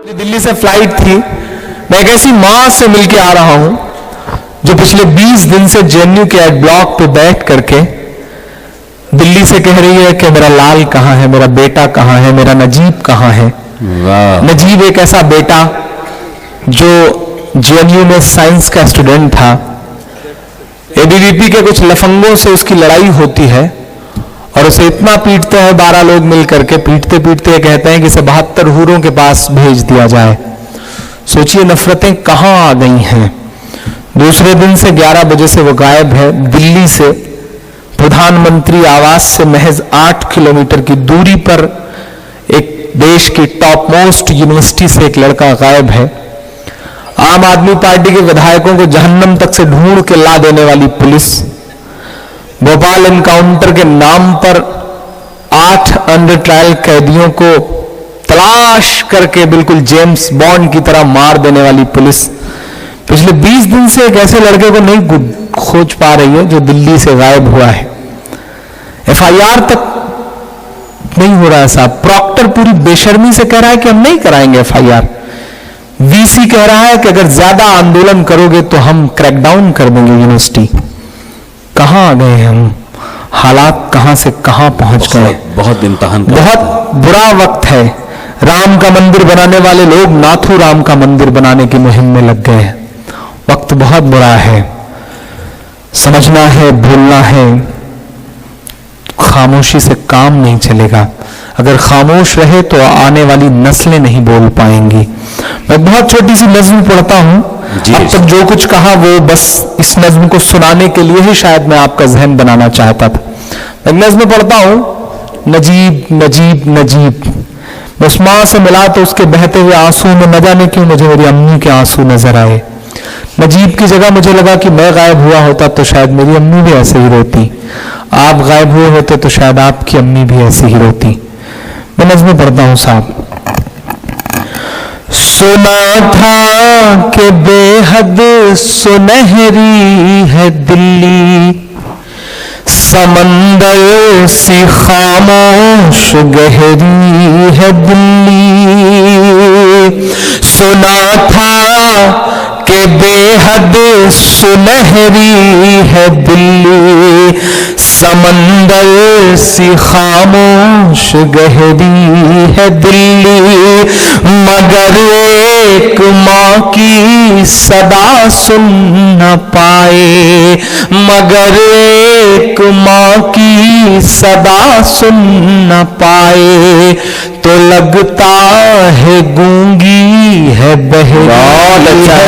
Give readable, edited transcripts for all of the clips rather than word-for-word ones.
दिल्ली से फ्लाइट थी। मैं एक ऐसी मां से मिलके आ रहा हूं जो पिछले 20 दिन से जेएनयू के एड ब्लॉक पे बैठ करके दिल्ली से कह रही है कि मेरा लाल कहां है, मेरा बेटा कहां है, मेरा नजीब कहां है। नजीब एक ऐसा बेटा जो जेएनयू में साइंस का स्टूडेंट था। एबीवीपी के कुछ लफंगों से उसकी लड़ाई होती है और उसे इतना पीटते हैं 12 लोग मिलकर के, पीटते पीटते कहते हैं कि इसे 72 हूरों के पास भेज दिया जाए। सोचिए नफरतें कहां आ गई हैं। दूसरे दिन से 11 बजे से वो गायब है। दिल्ली से प्रधानमंत्री आवास से महज 8 किलोमीटर की दूरी पर एक देश की टॉप मोस्ट यूनिवर्सिटी से एक लड़का गायब है। आम आदमी पार्टी के विधायकों को जहन्नम तक से ढूंढ के ला देने वाली पुलिस, भोपाल एनकाउंटर के नाम पर 8 अंडर ट्रायल कैदियों को तलाश करके बिल्कुल जेम्स बॉन्ड की तरह मार देने वाली पुलिस पिछले 20 दिन से एक ऐसे लड़के को नहीं खोज पा रही है जो दिल्ली से गायब हुआ है। एफआईआर तक नहीं हो रहा है साहब। प्रॉक्टर पूरी बेशर्मी से कह रहा है कि हम नहीं कराएंगे एफआईआर। वीसी कह रहा है कि अगर ज्यादा आंदोलन करोगे तो हम क्रैकडाउन कर देंगे यूनिवर्सिटी। कहां आ गए हम? हालात कहां से कहां पहुंच गए। बहुत इम्तिहान, बहुत बुरा वक्त है। राम का मंदिर बनाने वाले लोग नाथू राम का मंदिर बनाने की मुहिम में लग गए हैं। वक्त बहुत बुरा है। समझना है, बोलना है। खामोशी से काम नहीं चलेगा। अगर खामोश रहे तो आने वाली नस्लें नहीं बोल पाएंगी। मैं बहुत छोटी सी नज्म पढ़ता हूं। अब तक जो कुछ कहा वो बस इस नज्म को सुनाने के लिए ही शायद मैं आपका जहन बनाना चाहता था। मैं नज्म पढ़ता हूं, नजीब नजीब नजीब। मैं उस मां से मिला तो उसके बहते हुए आंसू में न जाने क्यों मुझे मेरी अम्मी के आंसू नजर आए। नजीब की जगह मुझे लगा कि मैं गायब हुआ होता तो शायद मेरी अम्मी भी ऐसे ही रोती। आप गायब हुए होते तो शायद आपकी अम्मी भी ऐसे ही रोती। मैं नज्म पढ़ता हूं साहब। सुना था कि बेहद सुनहरी है दिल्ली, समंदर सी खामोश गहरी है दिल्ली। सुना था कि बेहद सुनहरी है दिल्ली, समंदर सी खामोश गहरी है दिल्ली। मगर एक माँ की सदा सुन न पाए, मगर एक माँ की सदा सुन न पाए तो लगता है गूंगी है बहरी। बहुत अच्छा है।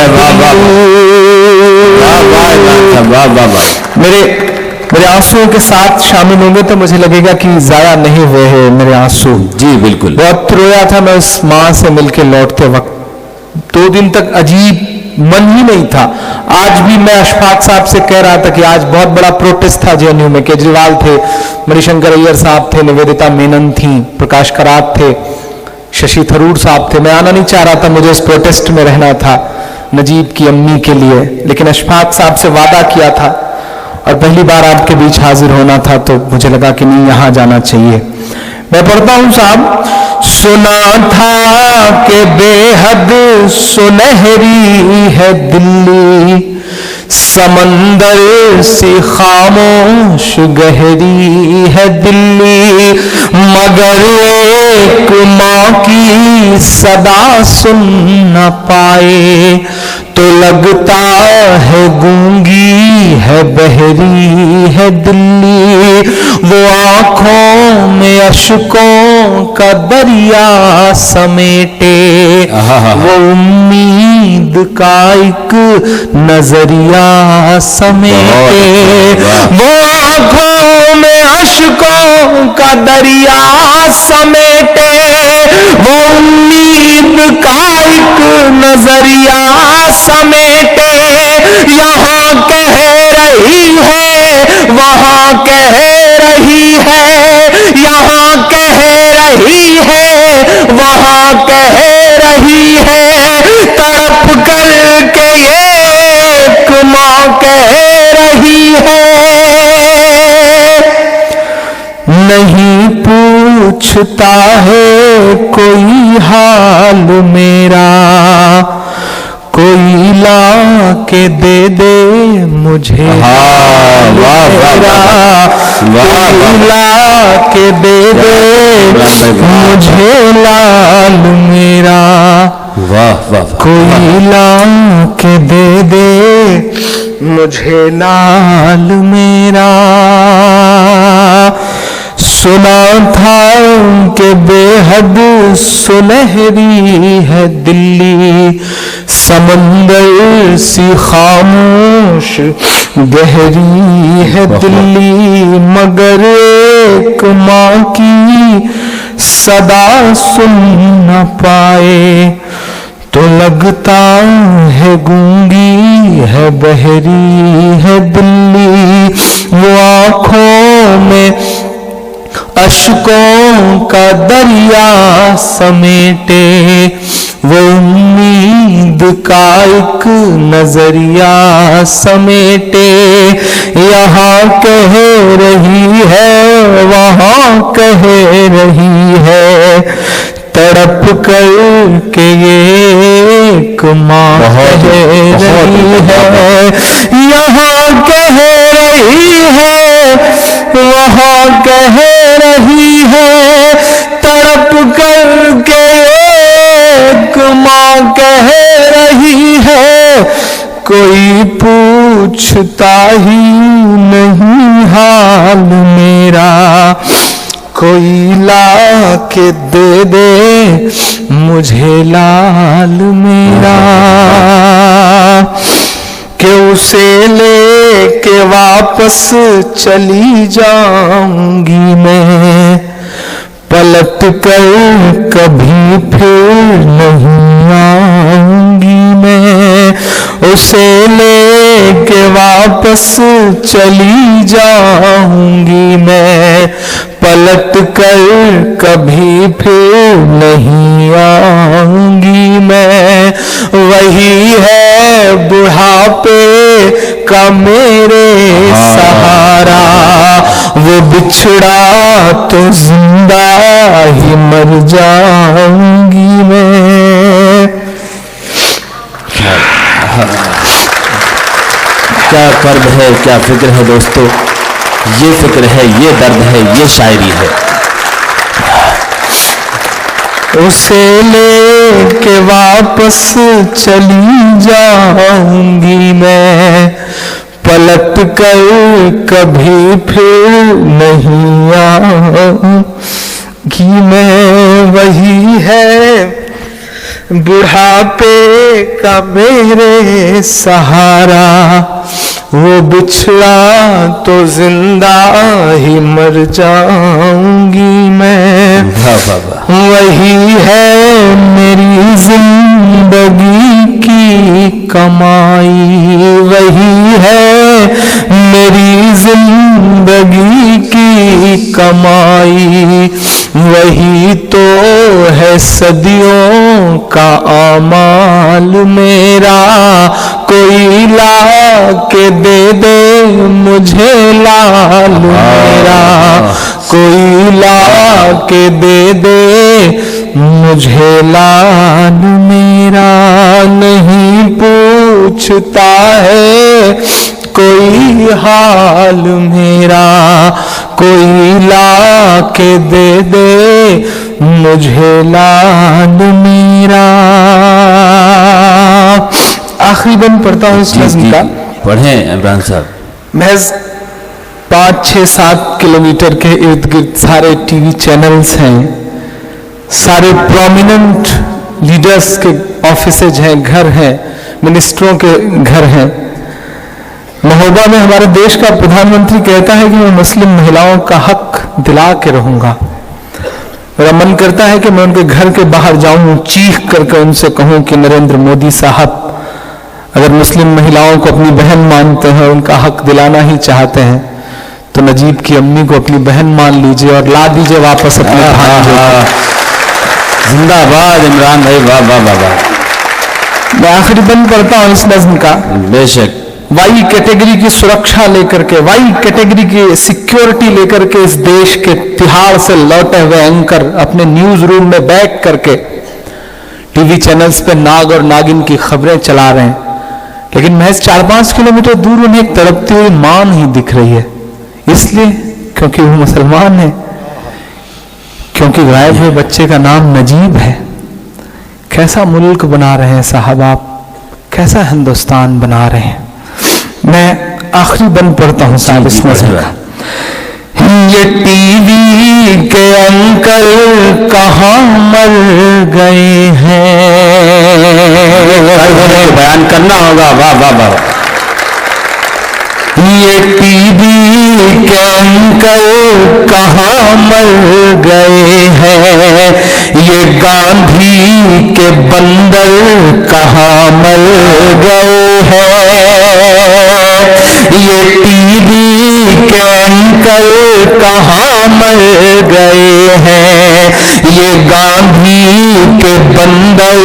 मेरे आंसुओं के साथ शामिल होंगे तो मुझे लगेगा कि जाया नहीं हुए हैं मेरे आंसू। जी बिल्कुल। बहुत रोया था मैं उस मां से मिलके लौटते वक्त। 2 दिन तक अजीब मन ही नहीं था। आज भी मैं अशफाक साहब से कह रहा था कि आज बहुत बड़ा प्रोटेस्ट था जेएनयू में। केजरीवाल थे, मणिशंकर अय्यर साहब थे, निवेदिता मेनन थी, प्रकाश करात थे, शशि थरूर साहब थे। मैं आना नहीं चाह रहा था, मुझे इस प्रोटेस्ट में रहना था नजीब की अम्मी के लिए। लेकिन अशफाक साहब से वादा किया था और पहली बार आपके बीच हाजिर होना था तो मुझे लगा कि नहीं, यहां जाना चाहिए। मैं पढ़ता हूं साहब। सुना था कि बेहद सुनहरी है दिल्ली, समंदर से खामोश गहरी है दिल्ली। मगर एक माँ की सदा सुन न पाए तो लगता है गूंगी है बहरी है दिल्ली। वो आंखों में अश्कों का दरिया समेटे, वो उम्मीद का एक नजरिया समेटे। वो आंखों में अश्कों का दरिया समेटे, वो उम्मीद का एक नजरिया समेटे। यहाँ कह रही है, वहाँ कह रही है, यहाँ कह रही है, वहाँ कह रही है। तड़प कर के एक माँ कह रही है। नहीं पूछता है कोई हाल मेरा, कोई ला के दे दे मुझे हाल मेरा, कोई ला के दे दे मुझे लाल मेरा, वाह वाह, कोई ला के दे दे मुझे लाल मेरा। सुना था कि बेहद सुनहरी है दिल्ली, समंदर सी खामोश गहरी है दिल्ली, मगर एक माँ की सदा सुन न पाए तो लगता है गूंगी है बहरी है दिल्ली। वो आँखों में अश्कों का दरिया समेटे, वो उम्मीद का एक नजरिया समेटे, यहाँ कह रही है वहाँ कह रही है, तड़प कर के एक माँ कह रही है, यहाँ कह रही है वहाँ कह रही है, तड़प कर के एक माँ कह रही है, कोई पूछता ही नहीं हाल मेरा, कोई ला के दे दे मुझे लाल मेरा, कि उसे लेके वापस चली जाऊंगी मैं, पलट कर कभी फिर नहीं आऊंगी मैं, उसे लेके वापस चली जाऊंगी मैं, पलट कर कभी फिर नहीं आऊंगी मैं। वही है बुढ़ापे का मेरे सहारा, वो बिछड़ा तो जिंदा ही मर जाऊंगी मैं। क्या कर्ब है, क्या फिक्र है दोस्तों, ये फिक्र है, ये दर्द है, ये शायरी है। उसे लेके वापस चली जाऊंगी मैं, पलट कर कभी फिर नहीं आऊंगी मैं। वही है बुढ़ापे का मेरे सहारा, वो बिछड़ा तो जिंदा ही मर जाऊंगी मैं। वही है मेरी जिंदगी की कमाई, वही है मेरी जिंदगी की कमाई, वही तो है सदियों का आमाल मेरा। कोई ला के दे दे मुझे लाल मेरा, कोई ला के दे दे मुझे लाल मेरा। नहीं पूछता है कोई हाल मेरा, कोई ला के दे दे मुझे लाल मेरा। आखिरी बंद पढ़ता हूँ इस नज़्म का। पढ़ें इमरान साहब। महज 5, 6, 7 किलोमीटर के इर्द गिर्द सारे टीवी चैनल्स हैं, सारे प्रोमिनेंट लीडर्स के ऑफिसेज हैं, घर हैं, मिनिस्टरों के घर हैं। महोबा में हमारे देश का प्रधानमंत्री कहता है कि मैं मुस्लिम महिलाओं का हक दिला के रहूंगा। मेरा मन करता है कि मैं उनके घर के बाहर जाऊं, चीख करके उनसे कहूं कि नरेंद्र मोदी साहब अगर मुस्लिम महिलाओं को अपनी बहन मानते हैं, उनका हक दिलाना ही चाहते हैं, तो नजीब की अम्मी को अपनी बहन मान लीजिए और ला दीजिए वापस अपने भांजे को। जिंदाबाद इमरान भाई, वाह वाह वाह वाह। मैं आखिरी बंद करता हूं इस नज़्म का। बेशक। वाई कैटेगरी की सुरक्षा लेकर के, वाई कैटेगरी की सिक्योरिटी लेकर के इस देश के तिहाड़ से लौटे हुए एंकर अपने न्यूज रूम में बैठ करके टीवी चैनल्स पे नाग और नागिन की खबरें चला रहे हैं, लेकिन महज 4-5 किलोमीटर दूर उन्हें एक तड़पती हुई मां नहीं दिख रही है। इसलिए क्योंकि वो मुसलमान है, क्योंकि गायब हुए बच्चे का नाम नजीब है। कैसा मुल्क बना रहे हैं साहब आप, कैसा हिंदुस्तान बना रहे हैं। मैं आखिरी बंद पढ़ता हूं साहब इस नजर का। ये टीवी के अंकल कहाँ मर गए हैं, बयान करना होगा। वाह वाह वाह। ये टीवी के अंकल कहाँ मर गए हैं, ये गांधी के बंदर कहाँ मर गए हैं, ये टीवी के अंकल कहाँ मर गए हैं, ये गांधी के बंदर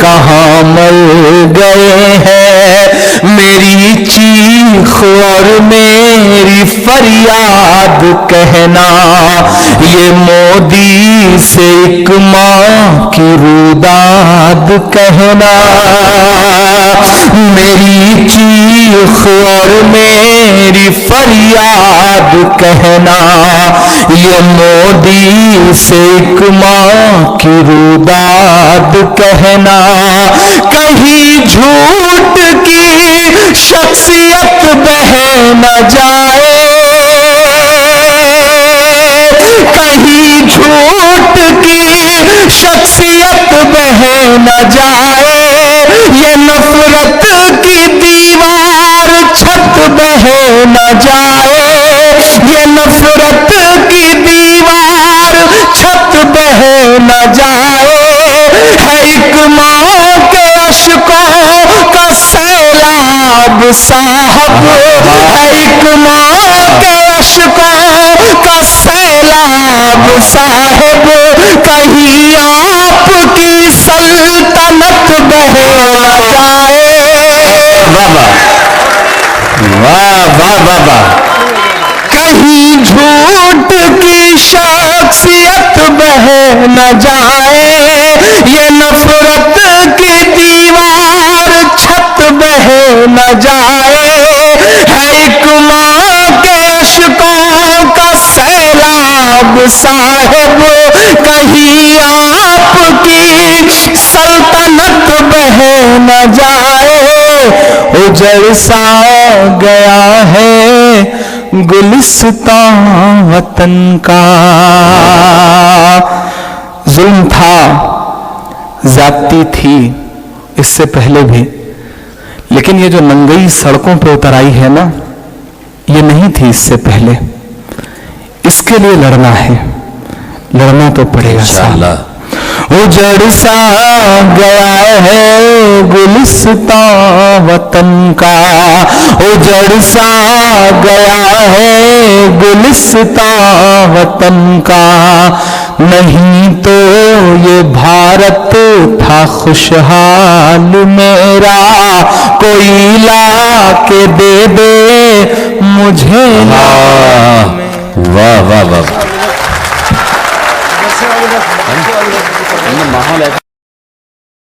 कहाँ मर गए हैं। मेरी चीख और मेरी फरियाद कहना, ये मोदी से एक माँ की रुदाद कहना। मेरी चीख और मेरी फरियाद कहना, ये मोदी से एक माँ की रुदाद कहना। कहीं झूठ की शख्सियत बह न जाए, कहीं झूठ की शख्सियत बह न जाए, ये नफरत की दीवार छत बह न जाए, ये नफरत की दीवार छत बह न जाए। है एक माँ के अश्कों का सैलाब साहब, है एक माँ के अश्कों का सैलाब साहब, कहीं आपकी सल्तनत बह न जाए। वाह वाह वाह वाह। कहीं झूठ की शख्सियत बह न जाए, ये नफरत की दीवार छत बह न जाए। है एक माँ के अश्कों का सैलाब साहब, कहीं आपकी सल्तनत बह न जाए। उजड़ सा गया है गुलिस्तां वतन का। जुल्म था, जाती थी इससे पहले भी, लेकिन ये जो नंगई सड़कों पे उतर आई है ना, ये नहीं थी इससे पहले। इसके लिए लड़ना है, लड़ना तो पड़ेगा इंशाअल्लाह। उजड़ सा गया है गुलिस्तां वतन का, उजड़ सा गया है गुलिस्तां वतन का। नहीं तो ये भारत था खुशहाल मेरा, कोई ला के दे दे मुझे। वाह वाह वाह। माहौल